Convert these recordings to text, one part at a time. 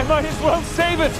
might as well save it!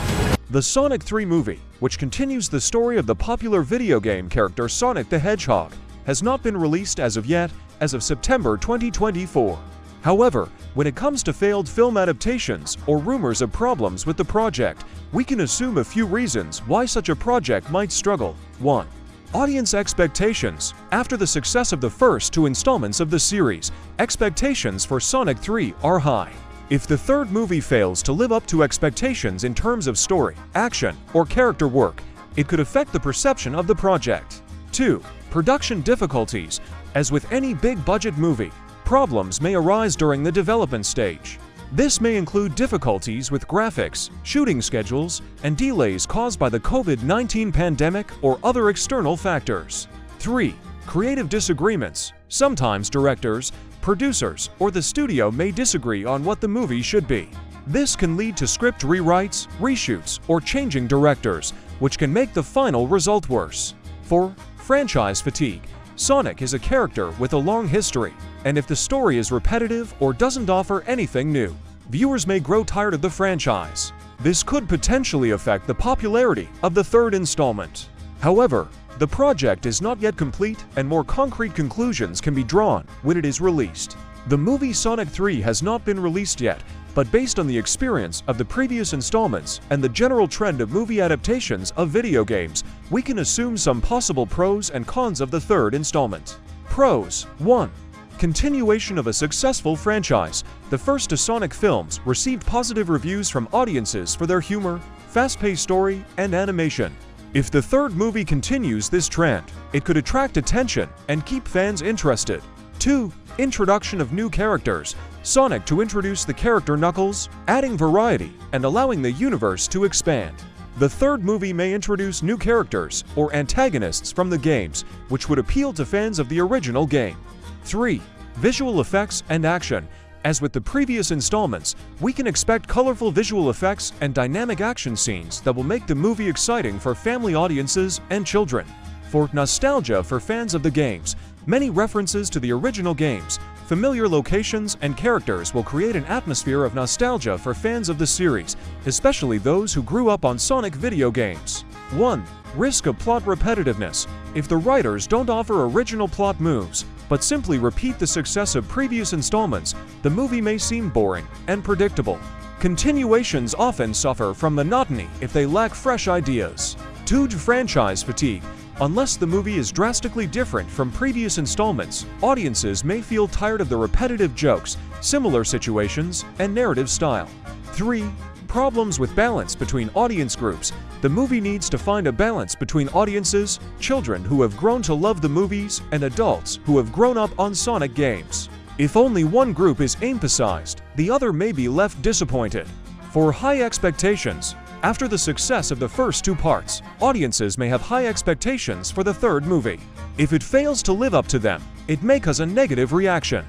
The Sonic 3 movie, which continues the story of the popular video game character Sonic the Hedgehog, has not been released as of yet, as of September 2024. However, when it comes to failed film adaptations or rumors of problems with the project, we can assume a few reasons why such a project might struggle. 1. Audience expectations. After the success of the first 2 installments of the series, expectations for Sonic 3 are high. If the third movie fails to live up to expectations in terms of story, action, or character work, it could affect the perception of the project. 2. Production difficulties. As with any big-budget movie, problems may arise during the development stage. This may include difficulties with graphics, shooting schedules, and delays caused by the COVID-19 pandemic or other external factors. 3. Creative disagreements. Sometimes directors, producers, or the studio may disagree on what the movie should be. This can lead to script rewrites, reshoots, or changing directors, which can make the final result worse. 4. Franchise fatigue. Sonic is a character with a long history, and if the story is repetitive or doesn't offer anything new, viewers may grow tired of the franchise. This could potentially affect the popularity of the third installment. However, the project is not yet complete and more concrete conclusions can be drawn when it is released. The movie Sonic 3 has not been released yet, but based on the experience of the previous installments and the general trend of movie adaptations of video games, we can assume some possible pros and cons of the third installment. Pros. 1. Continuation of a successful franchise. The first 2 Sonic films received positive reviews from audiences for their humor, fast-paced story, and animation. If the third movie continues this trend, it could attract attention and keep fans interested. 2. Introduction of new characters. Sonic to introduce the character Knuckles, adding variety and allowing the universe to expand. The third movie may introduce new characters or antagonists from the games, which would appeal to fans of the original game. 3. Visual effects and action. As with the previous installments, we can expect colorful visual effects and dynamic action scenes that will make the movie exciting for family audiences and children. For nostalgia for fans of the games, many references to the original games, familiar locations, and characters will create an atmosphere of nostalgia for fans of the series, especially those who grew up on Sonic video games. 1. Risk of plot repetitiveness. If the writers don't offer original plot moves, but simply repeat the success of previous installments, the movie may seem boring and predictable. Continuations often suffer from monotony if they lack fresh ideas. 2. Franchise fatigue. Unless the movie is drastically different from previous installments, audiences may feel tired of the repetitive jokes, similar situations, and narrative style. 3. Problems with balance between audience groups. The movie needs to find a balance between audiences, children who have grown to love the movies, and adults who have grown up on Sonic games. If only one group is emphasized, the other may be left disappointed. For high expectations. After the success of the first 2 parts, audiences may have high expectations for the third movie. If it fails to live up to them, it may cause a negative reaction.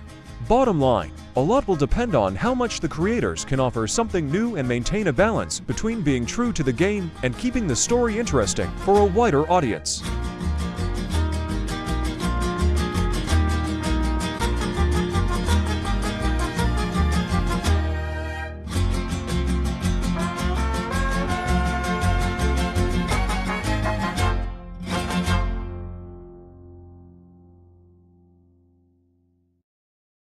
Bottom line, a lot will depend on how much the creators can offer something new and maintain a balance between being true to the game and keeping the story interesting for a wider audience.